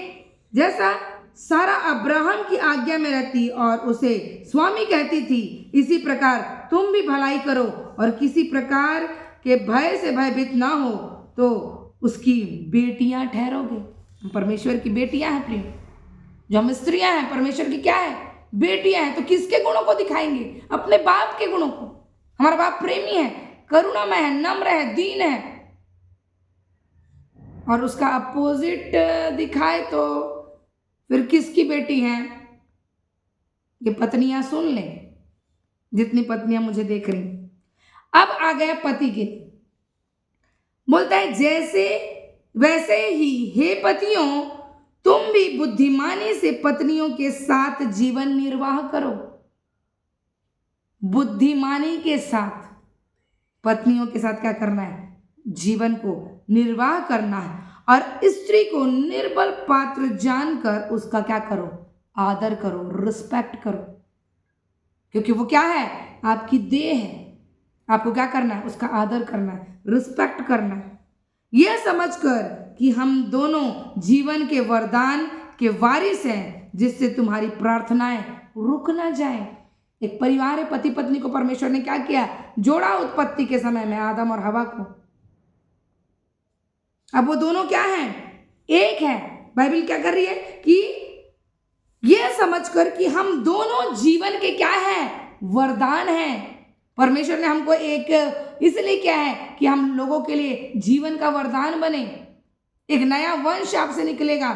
जैसा सारा अब्राहम की आज्ञा में रहती और उसे स्वामी कहती थी, इसी प्रकार तुम भी भलाई करो और किसी प्रकार के भय से भयभीत ना हो, तो उसकी बेटियां ठहरोगे। परमेश्वर की बेटियां हैं प्रिय, जो हम स्त्रियां हैं परमेश्वर की क्या है, बेटियां हैं। तो किसके गुणों को दिखाएंगे? अपने बाप के गुणों को। हमारा बाप प्रेमी है, करुणामय है, नम्र है, दीन है। और उसका अपोजिट दिखाए तो फिर किसकी बेटी हैं? ये पत्नियां सुन लें, जितनी पत्नियां मुझे देख रही। अब आ गया पति के, बोलता है जैसे वैसे ही हे पतियों तुम भी बुद्धिमानी से पत्नियों के साथ जीवन निर्वाह करो। बुद्धिमानी के साथ पत्नियों के साथ क्या करना है? जीवन को निर्वाह करना है। और स्त्री को निर्बल पात्र जानकर उसका क्या करो? आदर करो, रिस्पेक्ट करो, क्योंकि वो क्या है? आपकी देह है। आपको क्या करना है? उसका आदर करना है, रिस्पेक्ट करना है। यह समझकर कि हम दोनों जीवन के वरदान के वारिस हैं, जिससे तुम्हारी प्रार्थनाएं रुक ना जाए। एक परिवार है, पति पत्नी को परमेश्वर ने क्या किया? जोड़ा उत्पत्ति के समय में आदम और हवा को। अब वो दोनों क्या हैं? एक है। बाइबल क्या कर रही है कि यह समझकर कि हम दोनों जीवन के क्या है? वरदान हैं। परमेश्वर ने हमको एक इसलिए क्या है कि हम लोगों के लिए जीवन का वरदान बने। एक नया वंश आपसे निकलेगा,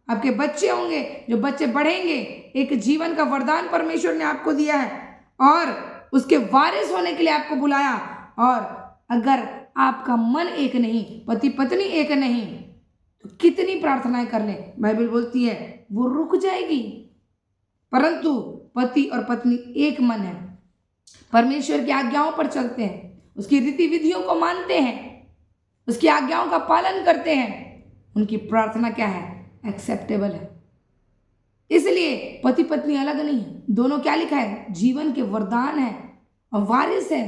आपके बच्चे होंगे, जो बच्चे बढ़ेंगे। एक जीवन का वरदान परमेश्वर ने आपको दिया है और उसके वारिस होने के लिए आपको बुलाया। और अगर आपका मन एक नहीं, पति पत्नी एक नहीं, तो कितनी प्रार्थनाएं कर ले, बाइबल बोलती है वो रुक जाएगी। परंतु पति और पत्नी एक मन है, परमेश्वर की आज्ञाओं पर चलते हैं, उसकी रीति विधियों को मानते हैं, उसकी आज्ञाओं का पालन करते हैं, उनकी प्रार्थना क्या है? एक्सेप्टेबल है। इसलिए पति पत्नी अलग नहीं है, दोनों क्या लिखा है? जीवन के वरदान है और वारिस है,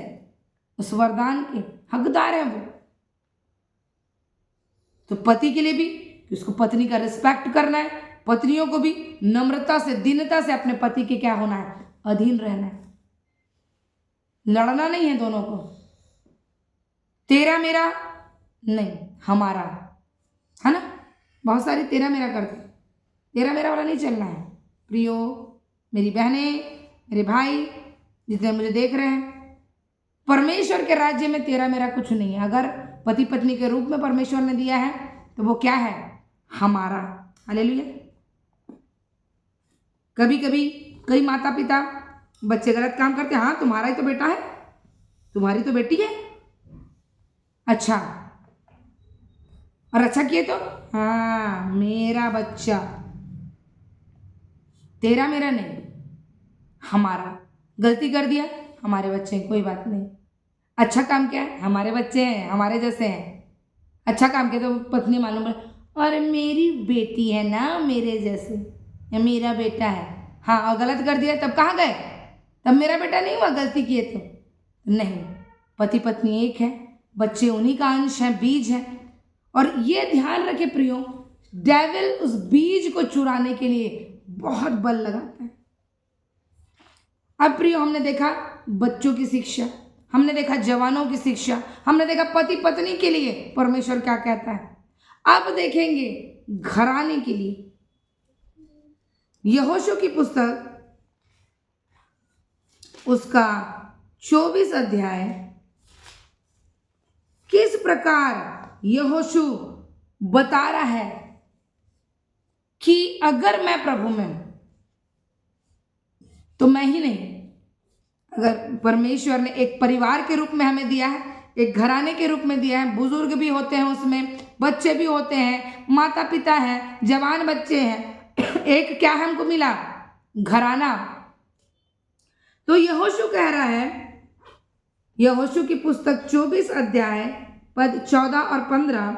उस वरदान के हकदार हैं वो। तो पति के लिए भी उसको पत्नी का रिस्पेक्ट करना है, पत्नियों को भी नम्रता से, दीनता से अपने पति के क्या होना है? अधीन रहना है। लड़ना नहीं है दोनों को, तेरा मेरा नहीं, हमारा, है ना? बहुत सारी तेरा मेरा करते, तेरा मेरा वाला नहीं चलना है। प्रियो, मेरी बहनें, मेरे भाई जितने मुझे देख रहे हैं, परमेश्वर के राज्य में तेरा मेरा कुछ नहीं है। अगर पति पत्नी के रूप में परमेश्वर ने दिया है तो वो क्या है? हमारा। हालेलुया। कभी कभी कई माता पिता, बच्चे गलत काम करते हैं, हाँ तुम्हारा ही तो बेटा है, तुम्हारी तो बेटी है, अच्छा, और अच्छा किए तो हाँ मेरा बच्चा, तेरा मेरा नहीं, हमारा। गलती कर दिया, हमारे बच्चे हैं, कोई बात नहीं। अच्छा काम किया, हमारे बच्चे हैं, हमारे जैसे हैं। अच्छा काम किया तो पत्नी मालूम पड़े, और मेरी बेटी है ना मेरे जैसे, या मेरा बेटा है। हाँ, और गलत कर दिया तब कहाँ गए? तब मेरा बेटा नहीं हुआ, गलती किए तो नहीं। पति पत्नी एक है, बच्चे उन्हीं का अंश है, बीज है। और ये ध्यान रखे प्रियो, डेविल उस बीज को चुराने के लिए बहुत बल लगाता है। अब प्रियो, हमने देखा बच्चों की शिक्षा, हमने देखा जवानों की शिक्षा, हमने देखा पति पत्नी के लिए परमेश्वर क्या कहता है। अब देखेंगे घराने के लिए। यहोशू की पुस्तक उसका 24 अध्याय, किस प्रकार यहोशू बता रहा है कि अगर मैं प्रभु में हूं तो मैं ही नहीं, अगर परमेश्वर ने एक परिवार के रूप में हमें दिया है, एक घराने के रूप में दिया है, बुजुर्ग भी होते हैं उसमें, बच्चे भी होते हैं, माता पिता हैं, जवान बच्चे हैं, एक क्या हमको मिला? घराना। तो यहोशू कह रहा है, यहोशू की पुस्तक 24 अध्याय पद 14 और 15,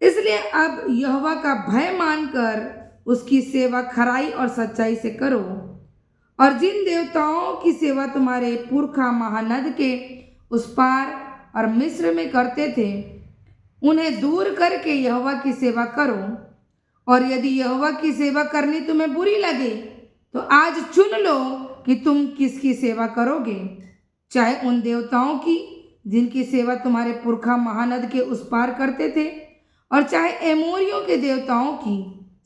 इसलिए अब यहोवा का भय मानकर उसकी सेवा खराई और सच्चाई से करो, और जिन देवताओं की सेवा तुम्हारे पुरखा महानद के उस पार और मिस्र में करते थे, उन्हें दूर करके यहोवा की सेवा करो, और यदि यहोवा की सेवा करनी तुम्हें बुरी लगे तो आज चुन लो कि तुम किसकी सेवा करोगे, चाहे उन देवताओं की जिनकी सेवा तुम्हारे पुरखा महानद के उस पार करते थे, और चाहे एमोरियों के देवताओं की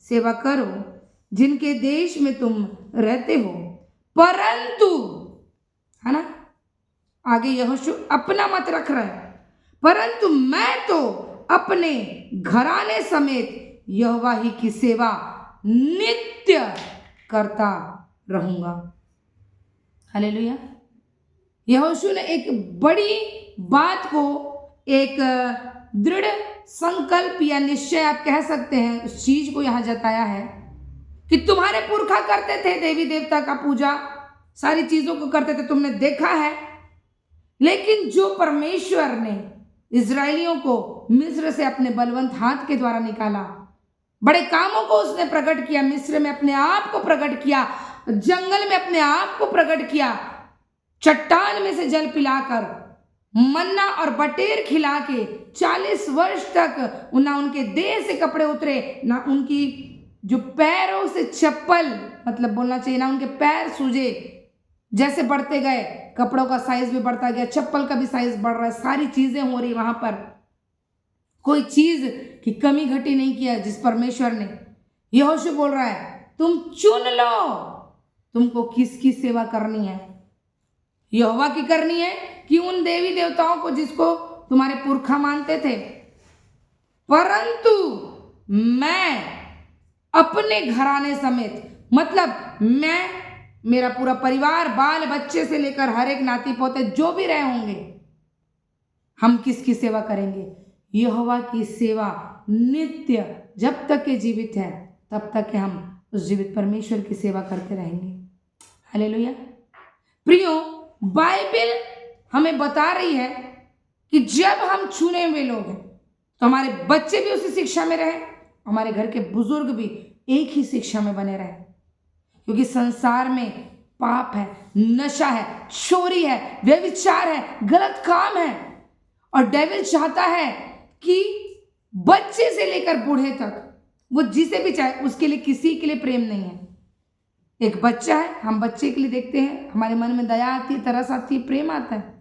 सेवा करो जिनके देश में तुम रहते हो। परंतु, है ना, आगे यहोशू अपना मत रख रहा है, परंतु मैं तो अपने घराने समेत यहोवा ही की सेवा नित्य करता रहूंगा। हालेलुया। यहोशू ने एक बड़ी बात को, एक दृढ़ संकल्प या निश्चय आप कह सकते हैं, उस चीज को यहां जताया है कि तुम्हारे पुरखा करते थे देवी देवता का पूजा, सारी चीजों को करते थे, तुमने देखा है। लेकिन जो परमेश्वर ने इजरायलियों को मिस्र से अपने बलवंत हाथ के द्वारा निकाला, बड़े कामों को उसने प्रकट किया, मिस्र में अपने आप को प्रकट किया, जंगल में अपने आप को प्रकट किया, चट्टान में से जल पिलाकर, मन्ना और बटेर खिला के 40 वर्ष तक ना उनके देह से कपड़े उतरे, ना उनकी जो पैरों से चप्पल, मतलब बोलना चाहिए, ना उनके पैर सूजे। जैसे बढ़ते गए कपड़ों का साइज भी बढ़ता गया, चप्पल का भी साइज बढ़ रहा है, सारी चीजें हो रही वहां पर, कोई चीज की कमी घटी नहीं किया जिस परमेश्वर ने। यहोशू बोल रहा है तुम चुन लो तुमको किसकी सेवा करनी है। यहोवा की करनी है कि उन देवी देवताओं को जिसको तुम्हारे पुरखा मानते थे। परंतु मैं अपने घराने समेत, मतलब मैं, मेरा पूरा परिवार, बाल बच्चे से लेकर हर एक नाती पोते जो भी रहे होंगे, हम किसकी सेवा करेंगे? यहोवा की सेवा नित्य, जब तक के जीवित है तब तक के हम उस जीवित परमेश्वर की सेवा करते रहेंगे। हालेलुया। प्रियो, बाइबल हमें बता रही है कि जब हम चुने हुए लोग हैं तो हमारे बच्चे भी उसी शिक्षा में रहे, हमारे घर के बुजुर्ग भी एक ही शिक्षा में बने रहे, क्योंकि संसार में पाप है, नशा है, चोरी है, व्यभिचार है, गलत काम है, और डेविल चाहता है कि बच्चे से लेकर बूढ़े तक वो जिसे भी चाहे उसके लिए किसी के लिए प्रेम नहीं है। एक बच्चा है, हम बच्चे के लिए देखते हैं, हमारे मन में दया आती है, तरस आती है, प्रेम आता है।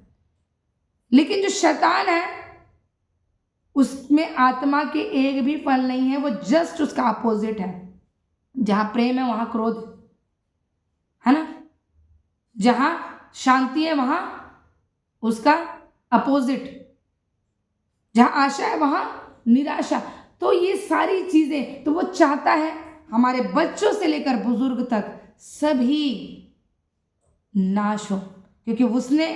लेकिन जो शैतान है उसमें आत्मा के एक भी फल नहीं है, वो जस्ट उसका अपोजिट है। जहां प्रेम है वहां क्रोध है ना, जहां शांति है वहां उसका अपोजिट, जहां आशा है वहां निराशा। तो ये सारी चीजें तो वो चाहता है हमारे बच्चों से लेकर बुजुर्ग तक सभी नाश हो, क्योंकि उसने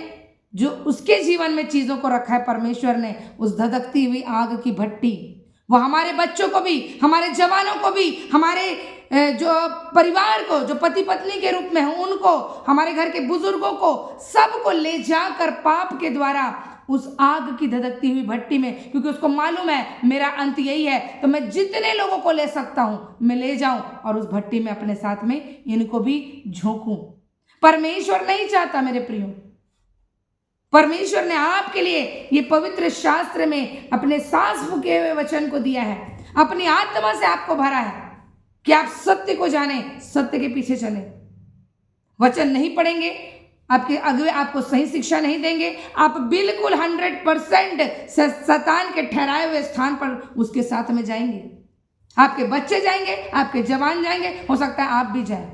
जो उसके जीवन में चीजों को रखा है परमेश्वर ने, उस धधकती हुई आग की भट्टी, वो हमारे बच्चों को भी, हमारे जवानों को भी, हमारे जो परिवार को, जो पति पत्नी के रूप में हैं उनको, हमारे घर के बुजुर्गों को, सबको ले जाकर पाप के द्वारा उस आग की धधकती हुई भट्टी में, क्योंकि उसको मालूम है मेरा अंत यही है, तो मैं जितने लोगों को ले सकता हूं मैं ले जाऊं और उस भट्टी में अपने साथ में इनको भी झोंकूं। परमेश्वर नहीं चाहता मेरे प्रियो, परमेश्वर ने आपके लिए ये पवित्र शास्त्र में अपने सांस फूके हुए वचन को दिया है, अपनी आत्मा से आपको भरा है कि आप सत्य को जाने, सत्य के पीछे चले। वचन नहीं पढ़ेंगे, आपके अगुवे आपको सही शिक्षा नहीं देंगे, आप बिल्कुल 100% शैतान के ठहराए हुए स्थान पर उसके साथ में जाएंगे। आपके बच्चे जाएंगे, आपके जवान जाएंगे, हो सकता है आप भी जाएं।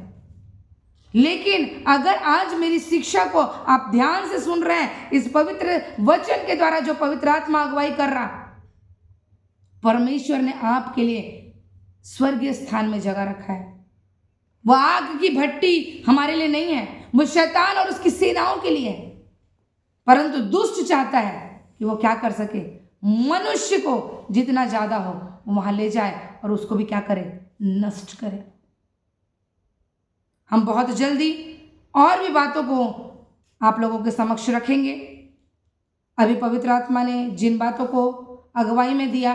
लेकिन अगर आज मेरी शिक्षा को आप ध्यान से सुन रहे हैं, इस पवित्र वचन के द्वारा जो पवित्र आत्मा अगुवाई कर रहा, परमेश्वर ने आपके लिए स्वर्गीय स्थान में जगह रखा है। वो आग की भट्टी हमारे लिए नहीं है, वो शैतान और उसकी सेनाओं के लिए है। परंतु दुष्ट चाहता है कि वो क्या कर सके, मनुष्य को जितना ज्यादा हो वहां ले जाए और उसको भी क्या करे, नष्ट करे। हम बहुत जल्दी और भी बातों को आप लोगों के समक्ष रखेंगे। अभी पवित्र आत्मा ने जिन बातों को अगुवाई में दिया,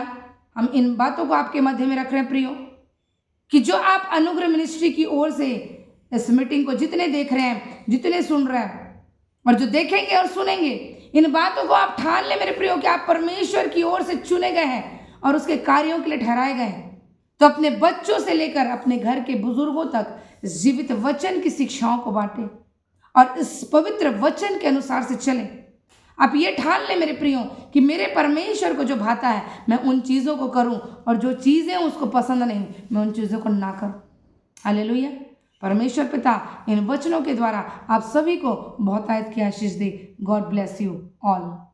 हम इन बातों को आपके मध्य में रख रहे हैं प्रियो, कि जो आप अनुग्रह मिनिस्ट्री की ओर से इस मीटिंग को जितने देख रहे हैं, जितने सुन रहे हैं और जो देखेंगे और सुनेंगे, इन बातों को आप ठान ले मेरे प्रियो कि आप परमेश्वर की ओर से चुने गए हैं और उसके कार्यों के लिए ठहराए गए हैं। तो अपने बच्चों से लेकर अपने घर के बुजुर्गों तक जीवित वचन की शिक्षाओं को बांटें और इस पवित्र वचन के अनुसार से चलें। आप ये ठान लें मेरे प्रियो कि मेरे परमेश्वर को जो भाता है मैं उन चीज़ों को करूं, और जो चीज़ें उसको पसंद नहीं मैं उन चीज़ों को ना करूं। हालेलुया। परमेश्वर पिता इन वचनों के द्वारा आप सभी को बहुतायत की आशीष दे। God bless you all.